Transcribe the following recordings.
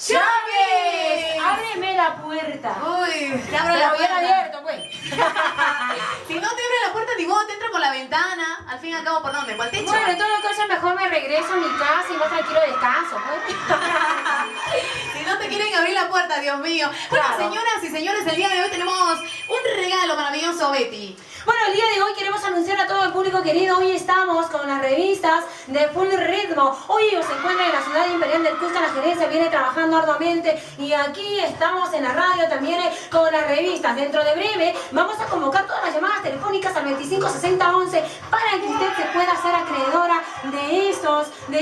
¡Chávez! ¡Ábreme la puerta! Uy, te abro Te la lo hubiera puerta. abierto, pues. Si no te abre la puerta, ni modo, te entra por la ventana. Al fin y al cabo, ¿por dónde? ¿Por el techo? Bueno, en todo caso mejor me regreso a mi casa y más tranquilo descanso, pues. Si no te quieren abrir la puerta, Dios mío. Bueno, Claro. señoras y señores, el día de hoy tenemos un regalo maravilloso, Betty. Bueno, el día de hoy queremos anunciar a todo el público querido, hoy estamos con las revistas de Full Ritmo. Hoy ellos se encuentran en la ciudad imperial del Cusco, la gerencia viene trabajando arduamente y aquí estamos en la radio también con las revistas. Dentro de breve vamos a convocar todas las llamadas telefónicas al 256011 para que usted se pueda hacer acreedora de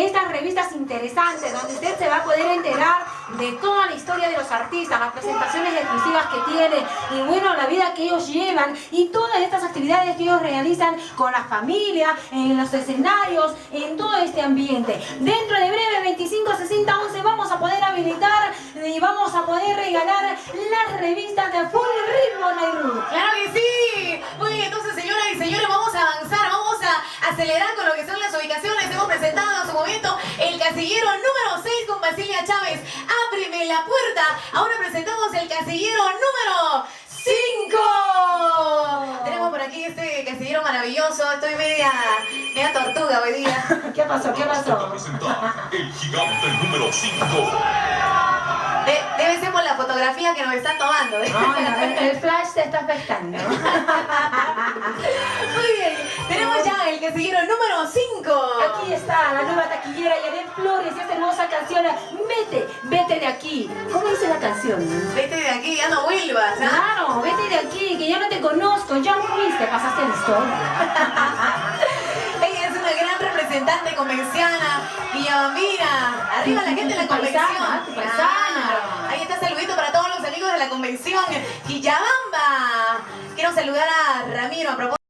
estas revistas interesantes, donde usted se va a poder enterar de toda la historia de los artistas, las presentaciones exclusivas que tienen y bueno, la vida que ellos llevan y todas estas actividades que ellos realizan con la familia, en los escenarios, en todo este ambiente. Dentro de breve, 256011, vamos a poder habilitar y vamos a poder regalar las revistas de Full Ritmo, Nairu. ¡Claro que sí! Muy bien, entonces, señoras y señores, vamos a avanzar, vamos a acelerar con lo que son las ubicaciones. Hemos presentado en su momento el casillero número 6 con Basilia Chávez. ¡Ábreme la puerta! Ahora presentamos el casillero número 5. Tenemos por aquí este casillero maravilloso. Estoy media tortuga hoy día. ¿Qué pasó? ¿Qué pasó? Presenta el gigante número 5. Debe ser por la fotografía que nos están tomando. El flash te está afectando. Muy bien, tenemos ya el casillero número 5. Aquí está la nueva taquillera Yanet Flores y esta hermosa canción Vete de aquí. ¿Cómo dice la canción? Vete de aquí, ya no vuelvas, ¿ah? Claro, vete de aquí, que yo no te conozco, ya fuiste, pasaste la historia. Ella es una gran representante convenciana. Villamira, arriba la gente de la Tu paisana, convención. tu paisana. Claro. Ahí está, saludito para todos los amigos de la convención. Quillabamba. Quiero saludar a Ramiro a propósito.